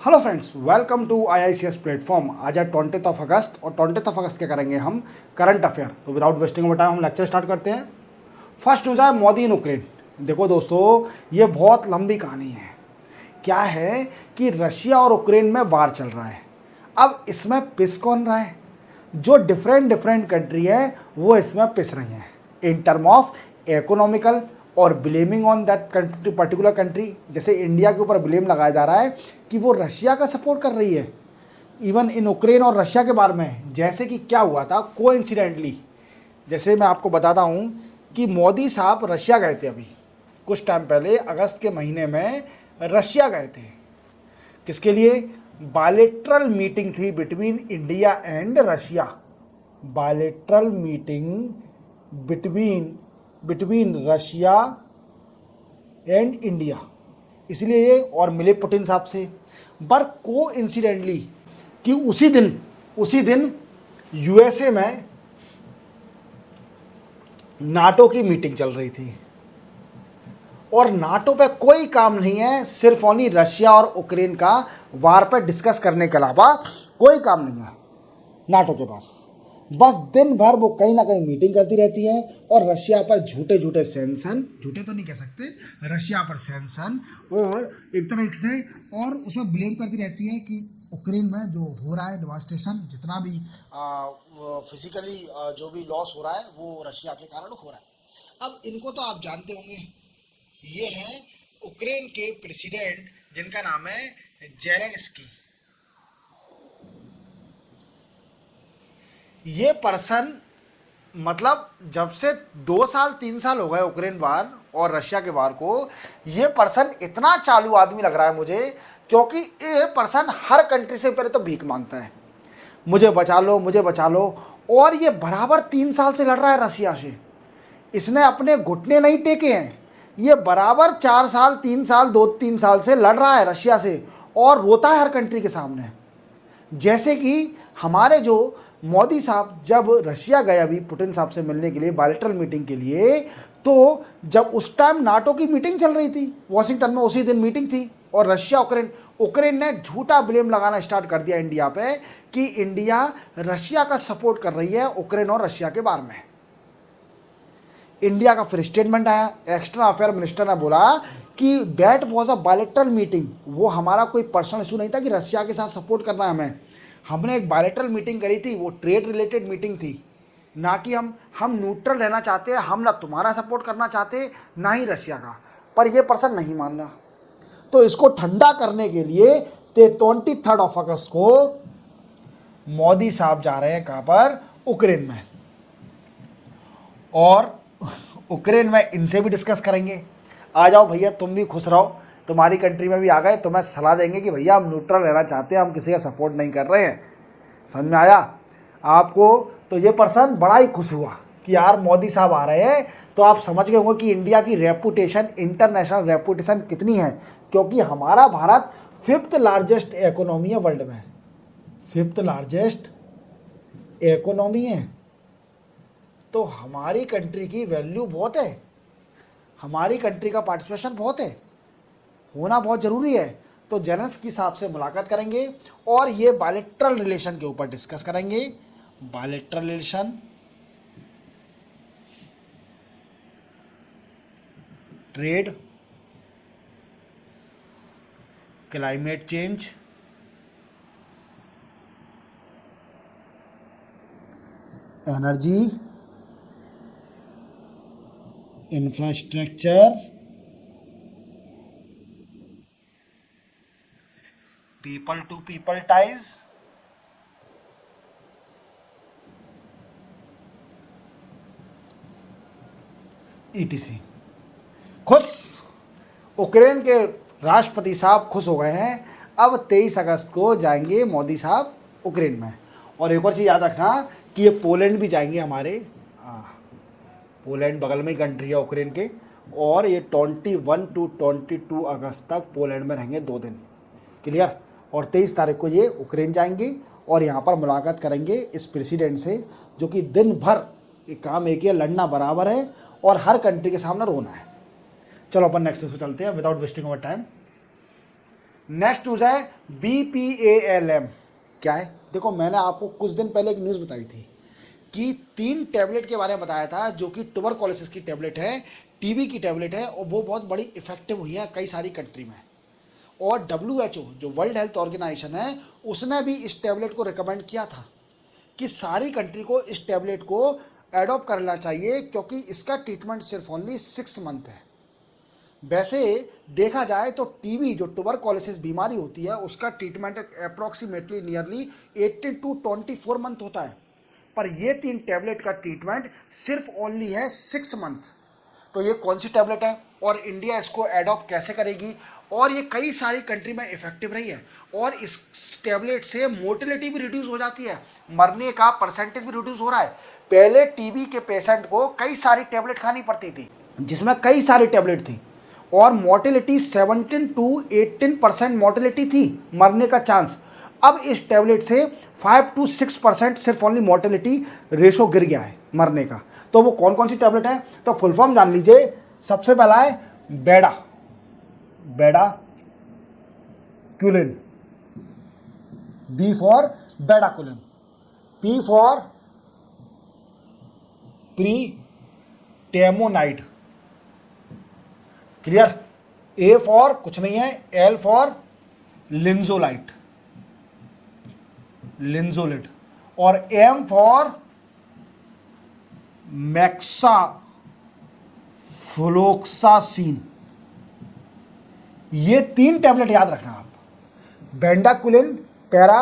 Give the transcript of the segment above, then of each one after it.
Hello friends, welcome to IICS platform. आज है 20 अगस्त और 20 अगस्त क्या करेंगे हम, करंट अफेयर। तो विदाउट वेस्टिंग ऑफ टाइम हम लेक्चर स्टार्ट करते हैं। फर्स्ट न्यूज़ है मोदी इन यूक्रेन। देखो दोस्तों, ये बहुत लंबी कहानी है। क्या है कि रशिया और यूक्रेन में वार चल रहा है। अब इसमें पिस कौन रहा है? जो डिफरेंट डिफरेंट कंट्री है वो इसमें पिस रही हैं इन टर्म ऑफ इकोनॉमिकल और blaming on that particular country. जैसे इंडिया के ऊपर ब्लेम लगाया जा रहा है कि वो रशिया का सपोर्ट कर रही है इवन इन यूक्रेन और रशिया के बारे में। जैसे कि क्या हुआ था कोइंसिडेंटली, जैसे मैं आपको बताता हूँ कि मोदी साहब रशिया गए थे अभी कुछ टाइम पहले, अगस्त के महीने में रशिया गए थे। किसके लिए? बायलेटरल मीटिंग थी between India and Russia. Bilateral meeting between between Russia and India, इसलिए ये और मिले पुतिन साहब से। पर को इंसिडेंटली कि उसी दिन USA में नाटो की मीटिंग चल रही थी और नाटो पे कोई काम नहीं है, सिर्फ ओनली रशिया और यूक्रेन का वार पे डिस्कस करने के अलावा कोई काम नहीं है नाटो के पास। बस दिन भर वो कहीं ना कहीं मीटिंग करती रहती है और रशिया पर झूठे झूठे सैंक्शन, झूठे तो नहीं कह सकते, रशिया पर सैंक्शन और एक तरह से और उसमें ब्लेम करती रहती है कि यूक्रेन में जो हो रहा है डिवास्टेशन, जितना भी फिजिकली जो भी लॉस हो रहा है वो रशिया के कारण हो रहा है। अब इनको तो आप जानते होंगे, ये हैं यूक्रेन के प्रेसिडेंट जिनका नाम है जेलेंस्की। ये पर्सन मतलब जब से 2 साल 3 साल हो गए यूक्रेन वार और रशिया के वार को, ये पर्सन इतना चालू आदमी लग रहा है मुझे, क्योंकि ये पर्सन हर कंट्री से पहले तो भीख मांगता है, मुझे बचा लो मुझे बचा लो। और ये बराबर 3 साल से लड़ रहा है रशिया से। इसने अपने घुटने नहीं टेके हैं, ये बराबर 4 साल 3 साल 2-3 साल से लड़ रहा है रशिया से और रोता है हर कंट्री के सामने। जैसे कि हमारे जो मोदी साहब जब रशिया गए अभी पुतिन साहब से मिलने के लिए, बायलेटरल मीटिंग के लिए, तो जब उस टाइम नाटो की मीटिंग चल रही थी वॉशिंगटन में, उसी दिन मीटिंग थी और रशिया यूक्रेन ने झूठा ब्लेम लगाना स्टार्ट कर दिया इंडिया पे कि इंडिया रशिया का सपोर्ट कर रही है यूक्रेन और रशिया के बारे में। इंडिया का फिर स्टेटमेंट आया, एक्सटर्नल अफेयर मिनिस्टर ने बोला कि that was a bilateral meeting, वो हमारा कोई पर्सनल इशू नहीं था कि रशिया के साथ सपोर्ट करना है हमें। हमने एक बायलेटरल मीटिंग करी थी, वो ट्रेड रिलेटेड मीटिंग थी, ना कि हम न्यूट्रल रहना चाहते हैं, हम ना तुम्हारा सपोर्ट करना चाहते ना ही रशिया का। पर ये पर्सन नहीं मान रहा, तो इसको ठंडा करने के लिए 23 अगस्त को मोदी साहब जा रहे हैं कहाँ पर? यूक्रेन में। और यूक्रेन में इनसे भी डिस्कस करेंगे। आ जाओ भैया, तुम भी खुश रहो, तुम्हारी कंट्री में भी आ गए, तुम्हें सलाह देंगे कि भैया हम न्यूट्रल रहना चाहते हैं, हम किसी का सपोर्ट नहीं कर रहे हैं। समझ में आया आपको? तो ये पर्सन बड़ा ही खुश हुआ कि यार मोदी साहब आ रहे हैं। तो आप समझ गए होंगे कि इंडिया की रेपुटेशन, इंटरनेशनल रेपुटेशन कितनी है, क्योंकि हमारा भारत 5th लार्जेस्ट इकोनॉमी है वर्ल्ड में, 5th लार्जेस्ट इकोनॉमी है। तो हमारी कंट्री की वैल्यू बहुत है, हमारी कंट्री का पार्टिसिपेशन बहुत है, होना बहुत ज़रूरी है। तो जेलेंस्की साहब से मुलाकात करेंगे और ये बायलेटरल रिलेशन के ऊपर डिस्कस करेंगे। Bilateral relation, trade, climate change, energy, infrastructure, people to people ties, ETC। खुश? यूक्रेन के राष्ट्रपति साहब खुश हो गए हैं। अब 23 अगस्त को जाएंगे मोदी साहब यूक्रेन में। और एक और चीज़ याद रखना कि ये पोलैंड भी जाएंगे हमारे, पोलैंड बगल में ही कंट्री है यूक्रेन के, और ये 21 to 22 अगस्त तक पोलैंड में रहेंगे 2 दिन। क्लियर? और 23 तारीख को ये यूक्रेन जाएंगे और यहाँ पर मुलाकात करेंगे इस प्रेसिडेंट से, जो कि दिन भर काम एक ही, लड़ना बराबर है और हर कंट्री के सामने रोना है। चलो अपन नेक्स्ट पे चलते हैं without wasting our time. Next news है BPALM। क्या है? देखो मैंने आपको कुछ दिन पहले एक न्यूज़ बताई थी कि 3 टैबलेट के बारे में बताया था जो कि ट्यूबरकुलोसिस की टैबलेट है, टीबी की टैबलेट है, और वो बहुत बड़ी इफेक्टिव हुई है कई सारी कंट्री में। और WHO जो वर्ल्ड हेल्थ ऑर्गेनाइजेशन है उसने भी इस टैबलेट को रिकमेंड किया था कि सारी कंट्री को इस टैबलेट को एडॉप्ट करना चाहिए, क्योंकि इसका ट्रीटमेंट सिर्फ ओनली 6 मंथ है। वैसे देखा जाए तो टीबी जो ट्यूबरकुलोसिस बीमारी होती है उसका treatment approximately nearly 18 to 24 month होता है, पर ये 3 टैबलेट का ट्रीटमेंट सिर्फ ओनली है 6 मंथ। तो ये कौन सी टैबलेट है और इंडिया इसको एडॉप्ट कैसे करेगी, और ये कई सारी कंट्री में इफेक्टिव रही है, और इस टैबलेट से मोर्टेलिटी भी रिड्यूस हो जाती है, मरने का परसेंटेज भी रिड्यूस हो रहा है। पहले टीबी के पेशेंट को कई सारी टैबलेट खानी पड़ती थी जिसमें कई सारी टैबलेट थी, और मोर्टेलिटी 17 to 18% मोर्टेलिटी थी, मरने का चांस। अब इस टैबलेट से 5 to 6% सिर्फ ओनली मोर्टेलिटी रेशो गिर गया है मरने का। तो वो कौन कौन सी टैबलेट है, तो फुल फॉर्म जान लीजिए। सबसे पहला है beda, bedaquiline, B for bedaquiline, P for pretomanid, clear, A for कुछ नहीं है, एल फॉर लिंजोलाइट, लिंजोलिट, और एम फॉर मैक्सा फ्लोक्सासिन। ये 3 टैबलेट याद रखना आप, बेंडाकुलिन, पैरा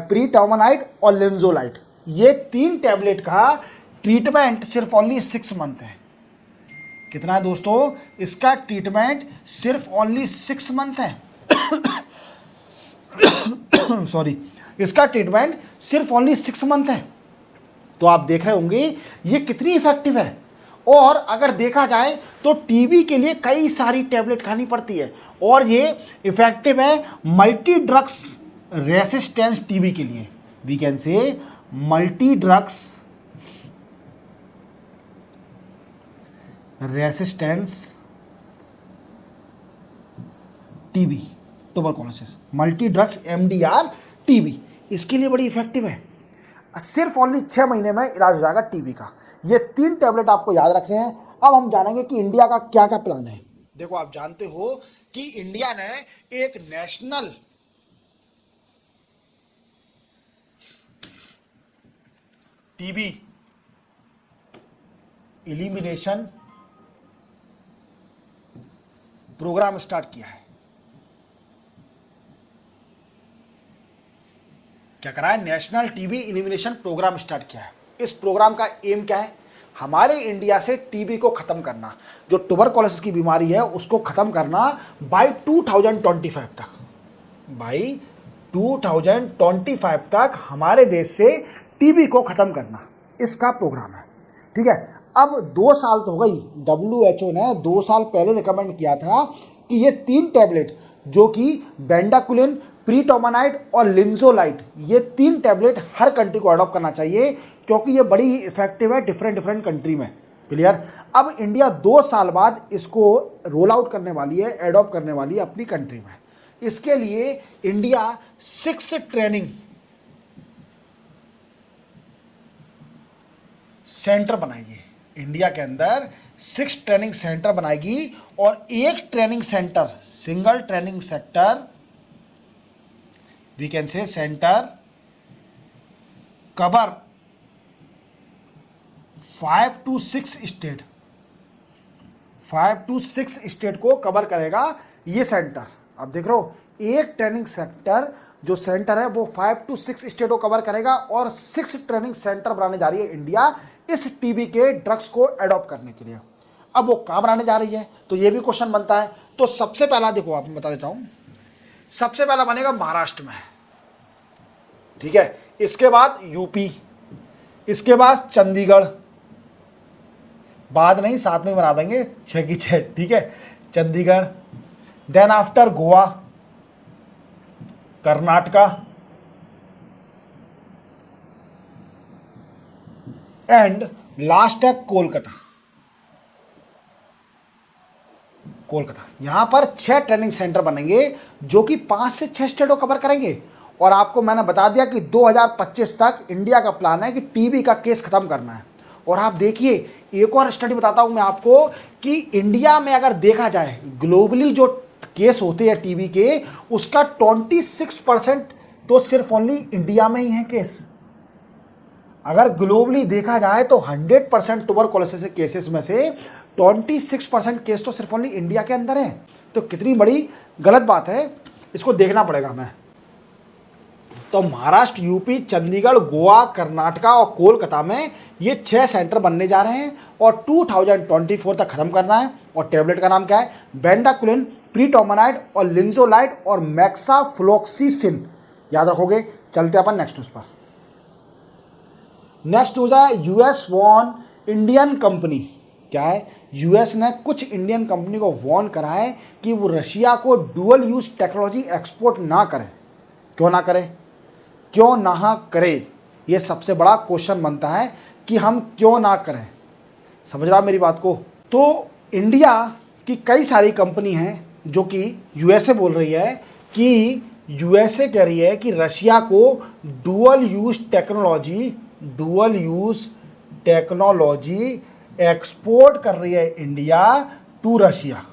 प्रीटोमोनाइड और लिंजोलाइट। ये 3 टैबलेट का ट्रीटमेंट सिर्फ ओनली 6 मंथ है। कितना है दोस्तों? इसका ट्रीटमेंट सिर्फ ओनली 6 मंथ है। सॉरी, इसका ट्रीटमेंट सिर्फ ओनली 6 मंथ है। तो आप देख रहे होंगे ये कितनी इफेक्टिव है। और अगर देखा जाए तो टीबी के लिए कई सारी टैबलेट खानी पड़ती है, और ये इफेक्टिव है मल्टी ड्रग्स रेसिस्टेंस टीबी के लिए। We can say multi drugs resistance TB, tuberculosis, multi drugs MDR TB, इसके लिए बड़ी इफेक्टिव है। सिर्फ ओनली 6 महीने में इलाज हो जाएगा टीबी का। ये 3 टैबलेट आपको याद रखने हैं। अब हम जानेंगे कि इंडिया का क्या क्या प्लान है। देखो आप जानते हो कि इंडिया ने एक national TB elimination programme start किया है। क्या करा है? National TB elimination programme start किया है। इस प्रोग्राम का एम क्या है? हमारे इंडिया से टीबी को खत्म करना, जो ट्यूबरकुलोसिस की बीमारी है उसको खत्म करना बाय 2025 तक। बाय 2025 तक हमारे देश से टीबी को खत्म करना, इसका प्रोग्राम है। ठीक है, अब 2 साल तो हो गई, WHO ने 2 साल पहले रिकमेंड किया था कि ये 3 टैबलेट जो कि बेंडाकुलिन, प्रीटोमोनाइड और लिंजोलाइट, ये 3 टैबलेट हर कंट्री को अडॉप्ट करना चाहिए, क्योंकि ये बड़ी ही इफेक्टिव है डिफरेंट डिफरेंट कंट्री में। क्लियर? अब इंडिया 2 साल बाद इसको रोल आउट करने वाली है, एडॉप्ट करने वाली है अपनी कंट्री में। इसके लिए इंडिया 6 ट्रेनिंग सेंटर बनाएगी। इंडिया के अंदर 6 ट्रेनिंग सेंटर बनाएगी, और एक training centre, single training sector, we can say centre cover 5 to 6 state, 5 to 6 state को कवर करेगा ये सेंटर। अब देख रहे हो, एक ट्रेनिंग सेक्टर जो सेंटर है वो 5 to 6 स्टेट को कवर करेगा, और 6 ट्रेनिंग सेंटर बनाने जा रही है इंडिया इस टीबी के ड्रग्स को एडॉप्ट करने के लिए। अब वो कहाँ बनाने जा रही है, तो ये भी क्वेश्चन बनता है। तो सबसे पहला देखो, आप बता देता हूं, सबसे पहला बनेगा महाराष्ट्र में। ठीक है, इसके बाद यूपी, इसके बाद चंडीगढ़, बाद नहीं साथ में बना देंगे 6 की 6। ठीक है, Chandigarh, then after Goa, Karnataka, and last है कोलकाता। कोलकाता। यहाँ पर 6 ट्रेनिंग सेंटर बनेंगे जो कि 5 से 6 स्टेटों कवर करेंगे। और आपको मैंने बता दिया कि 2025 तक इंडिया का प्लान है कि टीबी का केस खत्म करना है। और आप देखिए, एक और स्टडी बताता हूँ मैं आपको कि इंडिया में अगर देखा जाए ग्लोबली जो केस होते हैं टीबी के, उसका 26% तो सिर्फ ओनली इंडिया में ही है केस। अगर ग्लोबली देखा जाए तो 100% ट्यूबरकुलोसिस के केसेस में से 26% केस तो सिर्फ ओनली इंडिया के अंदर है। तो कितनी बड़ी गलत बात है, इसको देखना पड़ेगा हमें। तो महाराष्ट्र, यूपी, चंडीगढ़, गोवा, कर्नाटका और कोलकाता में ये 6 सेंटर बनने जा रहे हैं और 2024 तक खत्म करना है। और टेबलेट का नाम क्या है? बेंडाक्विलिन, प्रीटोमनाइड और लिंजोलाइड और मैक्साफ्लोक्सिसिन। याद रखोगे। चलते अपन नेक्स्ट न्यूज पर। नेक्स्ट न्यूज है यूएस वॉर्न इंडियन कंपनी। क्या है? यूएस ने कुछ इंडियन कंपनी को वॉर्न करा है कि वो रशिया को डुअल यूज टेक्नोलॉजी एक्सपोर्ट ना करें। क्यों ना करें? क्यों ना करें, ये सबसे बड़ा क्वेश्चन बनता है कि हम क्यों ना करें। समझ रहा मेरी बात को? तो इंडिया की कई सारी कंपनी हैं जो कि यूएसए बोल रही है कि यूएसए कह रही है कि रशिया को डुअल यूज टेक्नोलॉजी एक्सपोर्ट कर रही है इंडिया टू रशिया।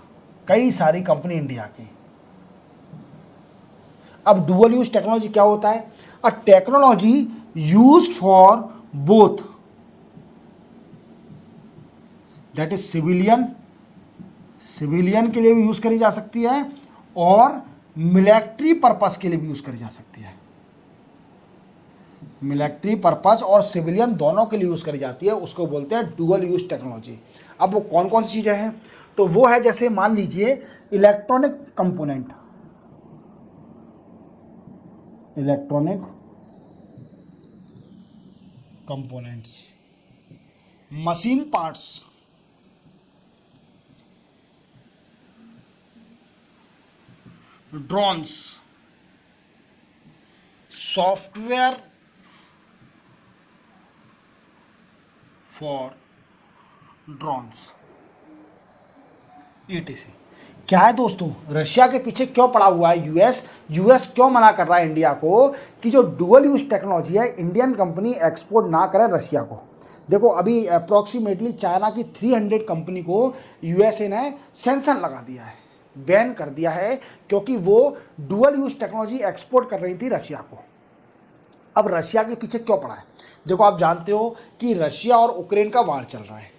कई सारी कंपनी इंडिया की। अब डुअल यूज टेक्नोलॉजी क्या होता है? A technology use for both, that is civilian के लिए भी यूज करी जा सकती है और मिलिट्री पर्पस के लिए भी यूज करी जा सकती है। मिलिट्री पर्पस और सिविलियन दोनों के लिए यूज करी जाती है, उसको बोलते हैं डुअल यूज टेक्नोलॉजी। अब वो कौन कौन सी चीजें हैं? तो वो है जैसे मान लीजिए electronic components, machine parts, drones, software for drones, etc. क्या है दोस्तों, रशिया के पीछे क्यों पड़ा हुआ है यूएस क्यों मना कर रहा है इंडिया को कि जो डुअल यूज टेक्नोलॉजी है इंडियन कंपनी एक्सपोर्ट ना करे रशिया को? देखो अभी अप्रॉक्सीमेटली चाइना की 300 कंपनी को यूएसए ने सेंशन लगा दिया है, बैन कर दिया है, क्योंकि वो डुअल यूज टेक्नोलॉजी एक्सपोर्ट कर रही थी रशिया को। अब रशिया के पीछे क्यों पड़ा है? देखो आप जानते हो कि रशिया और यूक्रेन का वार चल रहा है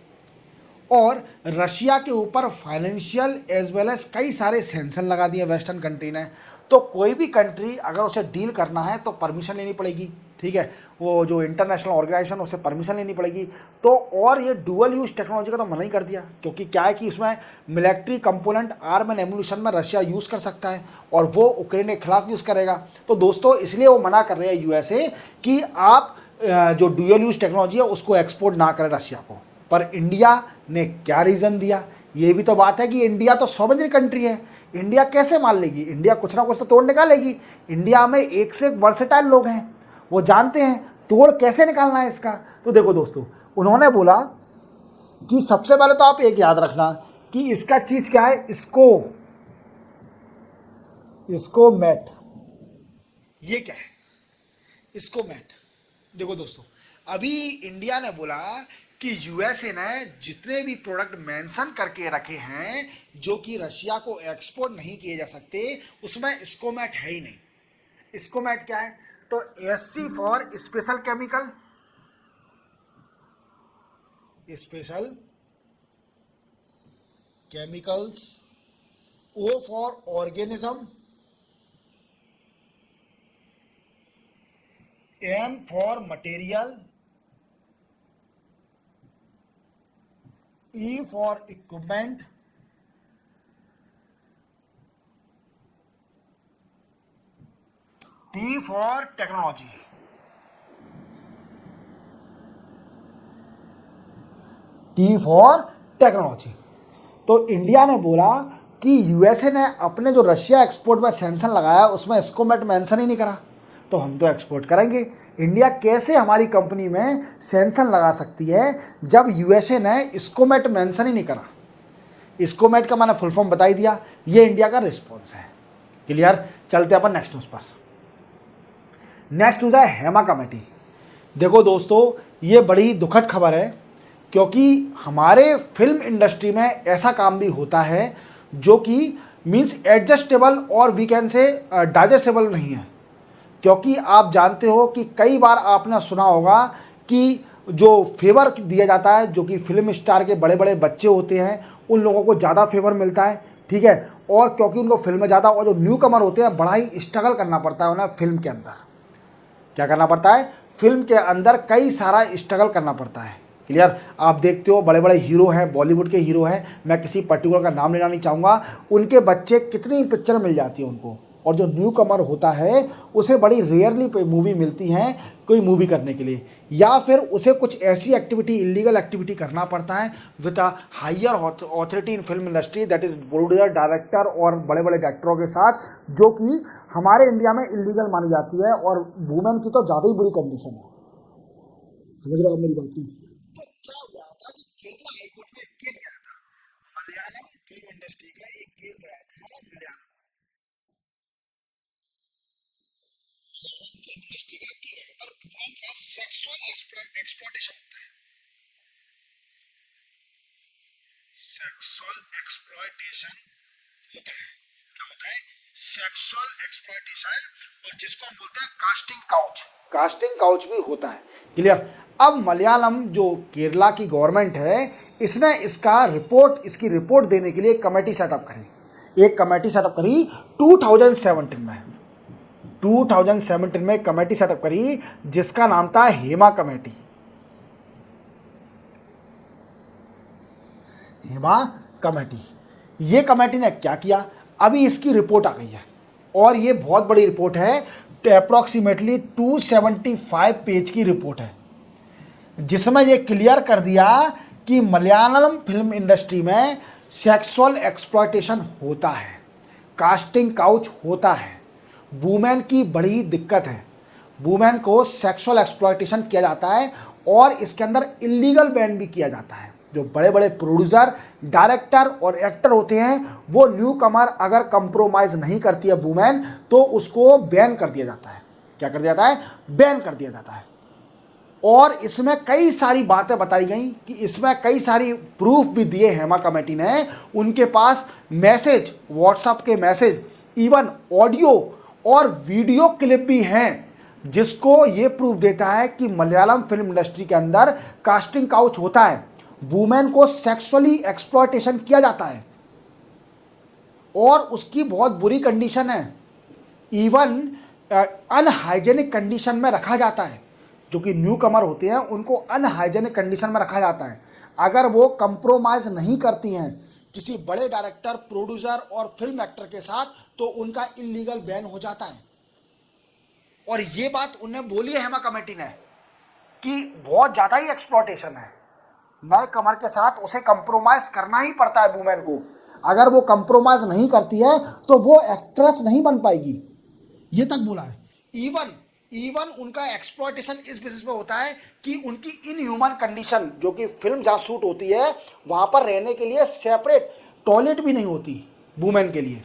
और रशिया के ऊपर फाइनेंशियल एज वेल एज कई सारे सेंक्शन लगा दिए वेस्टर्न कंट्री ने। तो कोई भी कंट्री अगर उसे डील करना है तो परमिशन लेनी पड़ेगी, ठीक है, वो जो इंटरनेशनल ऑर्गेनाइजेशन उसे परमिशन लेनी पड़ेगी। तो और ये डुअल यूज टेक्नोलॉजी का तो मना ही कर दिया, क्योंकि क्या है कि इसमें military component arm and ammunition में रशिया यूज़ कर सकता है और वो यूक्रेन के खिलाफ यूज़ करेगा। तो दोस्तों इसलिए वो मना कर रहे हैं यूएसए कि आप जो डुअल यूज टेक्नोलॉजी है उसको एक्सपोर्ट ना करें रशिया को। पर इंडिया ने क्या रीज़न दिया? ये भी तो बात है कि इंडिया तो सॉवरेन कंट्री है, इंडिया कैसे मान लेगी? इंडिया कुछ ना कुछ तो तोड़ निकालेगी। इंडिया में एक से एक वर्सेटाइल लोग हैं, वो जानते हैं तोड़ कैसे निकालना है इसका। तो देखो दोस्तों, उन्होंने बोला कि सबसे पहले तो आप एक याद रखना कि इसका चीज़ क्या है, इसको मैट। ये क्या है? इसको मैट। देखो दोस्तों, अभी इंडिया ने बोला कि यूएसए ने जितने भी प्रोडक्ट मेंशन करके रखे हैं जो कि रशिया को एक्सपोर्ट नहीं किए जा सकते, उसमें इसकोमैट है ही नहीं। इसकोमैट क्या है? तो SC for special chemicals, O for organism, M for material, E for equipment, T for technology। तो इंडिया ने बोला कि यूएसए ने अपने जो रशिया एक्सपोर्ट में सेंक्शन लगाया उसमें इसकोमैट मेंशन ही नहीं करा, तो हम तो एक्सपोर्ट करेंगे। इंडिया कैसे हमारी कंपनी में सेंक्शन लगा सकती है जब यूएसए ने इसकोमैट मेंशन ही नहीं करा? इसको मैट का मैंने फुल फॉर्म बता ही दिया, ये इंडिया का रिस्पॉन्स है। क्लियर। चलते अपन नेक्स्ट न्यूज़ पर। नेक्स्ट न्यूज़ है हेमा कमेटी। देखो दोस्तों, ये बड़ी दुखद खबर है, क्योंकि हमारे फिल्म इंडस्ट्री में ऐसा काम भी होता है जो कि मीन्स एडजस्टेबल और वी कैन से डाइजेस्टेबल नहीं है। क्योंकि आप जानते हो कि कई बार आपने सुना होगा कि जो फेवर दिया जाता है, जो कि फिल्म स्टार के बड़े बड़े बच्चे होते हैं, उन लोगों को ज़्यादा फेवर मिलता है, ठीक है। और क्योंकि उनको फिल्म ज़्यादा, और जो न्यू कमर होते हैं बड़ा ही स्ट्रगल करना पड़ता है उन्हें फिल्म के अंदर। क्या करना पड़ता है? फिल्म के अंदर कई सारा स्ट्रगल करना पड़ता है। क्लियर। आप देखते हो बड़े बड़े हीरो हैं, बॉलीवुड के हीरो हैं, मैं किसी पर्टिकुलर का नाम लेना नहीं चाहूँगा, उनके बच्चे कितनी पिक्चर मिल जाती है उनको, और जो न्यू कमर होता है उसे बड़ी रेयरली मूवी मिलती हैं कोई मूवी करने के लिए, या फिर उसे कुछ ऐसी एक्टिविटी, इलीगल एक्टिविटी करना पड़ता है with a higher authority in film industry, that is producer, director और बड़े बड़े डायरेक्टरों के साथ, जो कि हमारे इंडिया में इलीगल मानी जाती है। और वुमेन की तो ज़्यादा ही बुरी कंडीशन है। समझ रहे हो आप मेरी बात को? तो क्या हुआ था कि केरला हाईकोर्ट में एक केस गया था, मलयालम फिल्म इंडस्ट्री का एक केस गया था मलयालम फिल्म इंडस्ट्री का, कि यहाँ पर वुमेन का सेक्सुअल एक्सप्लॉयटेशन होता है। सेक्सुअल एक्सप्लॉयटेशन होता है। क्या होता है? सेक्सुअल एक्सप्लॉयटेशन, और जिसको हम बोलते हैं कास्टिंग काउच, कास्टिंग काउच भी होता है। क्लियर। अब मलयालम जो केरला की गवर्नमेंट है, इसने इसका रिपोर्ट, इसकी रिपोर्ट देने के लिए एक कमेटी सेटअप करी, एक कमेटी सेटअप करी 2017 में। 2017 में एक कमेटी सेटअप करी जिसका नाम था हेमा कमेटी। हेमा कमेटी। ये कमेटी ने क्या किया, अभी इसकी रिपोर्ट आ गई है, और ये बहुत बड़ी रिपोर्ट है, अप्रॉक्सीमेटली 275 पेज की रिपोर्ट है, जिसमें ये क्लियर कर दिया कि मलयालम फिल्म इंडस्ट्री में सेक्सुअल एक्सप्लॉयटेशन होता है, कास्टिंग काउच होता है, वुमेन की बड़ी दिक्कत है, वुमेन को सेक्सुअल एक्सप्लॉयटेशन किया जाता है, और इसके अंदर इलीगल बैन भी किया जाता है। जो बड़े बड़े प्रोड्यूसर, डायरेक्टर और एक्टर होते हैं, वो न्यू कमर अगर कंप्रोमाइज़ नहीं करती है वुमेन, तो उसको बैन कर दिया जाता है। क्या कर दिया जाता है? बैन कर दिया जाता है। और इसमें कई सारी बातें बताई गई, कि इसमें कई सारी प्रूफ भी दिए हेमा कमेटी ने। उनके पास मैसेज, व्हाट्सएप के मैसेज, इवन ऑडियो और वीडियो क्लिप भी हैं, जिसको ये प्रूफ देता है कि मलयालम फिल्म इंडस्ट्री के अंदर कास्टिंग काउच होता है, वुमेन को सेक्सुअली एक्सप्लॉयटेशन किया जाता है, और उसकी बहुत बुरी कंडीशन है, इवन अनहाइजेनिक कंडीशन में रखा जाता है। जो कि न्यू कमर होते हैं उनको अनहाइजेनिक कंडीशन में रखा जाता है। अगर वो कंप्रोमाइज़ नहीं करती हैं किसी बड़े डायरेक्टर, प्रोड्यूसर और फिल्म एक्टर के साथ, तो उनका इलीगल बैन हो जाता है। और ये बात उन्हें बोली है हेमा कमेटी ने, कि बहुत ज़्यादा ही एक्सप्लॉयटेशन है, नए कमर के साथ उसे कंप्रोमाइज़ करना ही पड़ता है वुमेन को। अगर वो कंप्रोमाइज़ नहीं करती है तो वो एक्ट्रेस नहीं बन पाएगी, ये तक बोला है। इवन इवन उनका एक्सप्लॉयटेशन इस बेसिस पे होता है कि उनकी इनह्यूमन कंडीशन, जो कि फिल्म जहाँ शूट होती है वहाँ पर रहने के लिए सेपरेट टॉयलेट भी नहीं होती वुमेन के लिए।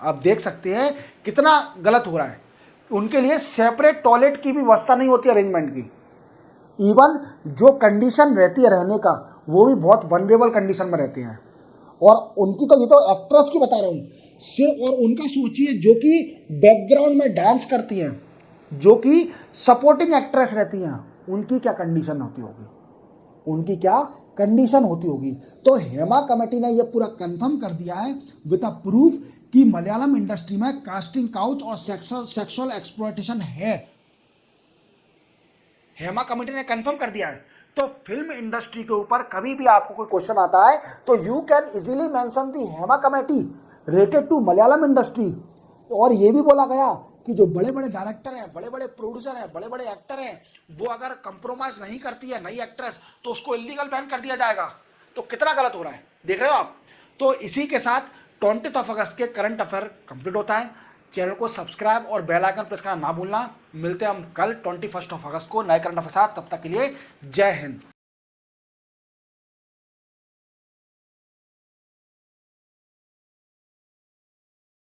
आप देख सकते हैं कितना गलत हो रहा है। उनके लिए सेपरेट टॉयलेट की भी व्यवस्था नहीं होती अरेंजमेंट की। इवन जो कंडीशन रहती है रहने का, वो भी बहुत वनरेबल कंडीशन में रहते हैं। और उनकी तो, ये तो एक्ट्रेस की बता रहा हूँ सिर्फ, और उनका सोचिए जो कि बैकग्राउंड में डांस करती हैं, जो कि सपोर्टिंग एक्ट्रेस रहती हैं, उनकी क्या कंडीशन होती होगी, उनकी क्या कंडीशन होती होगी। तो हेमा कमेटी ने यह पूरा कंफर्म कर दिया है विद अ प्रूफ कि मलयालम इंडस्ट्री में कास्टिंग काउच और सेक्सुअल एक्सप्लॉयटेशन है। हेमा कमेटी ने कंफर्म कर दिया है। तो फिल्म इंडस्ट्री के ऊपर कभी भी आपको कोई क्वेश्चन आता है तो you can easily mention the Hema committee related to Malayalam industry. और ये भी बोला गया कि जो बड़े बड़े डायरेक्टर हैं, बड़े बड़े प्रोड्यूसर हैं, बड़े बड़े एक्टर हैं, वो अगर कंप्रोमाइज नहीं करती है नई एक्ट्रेस, तो उसको इलीगल बैन कर दिया जाएगा। तो कितना गलत हो रहा है, देख रहे हो आप। तो इसी के साथ 20 अगस्त के करंट अफेयर कंप्लीट होता है। चैनल को सब्सक्राइब और बेल आइकन प्रेस करना ना भूलना। मिलते हैं हम कल 21 अगस्त को नए करंट अफेयर साथ। तब तक के लिए जय हिंद।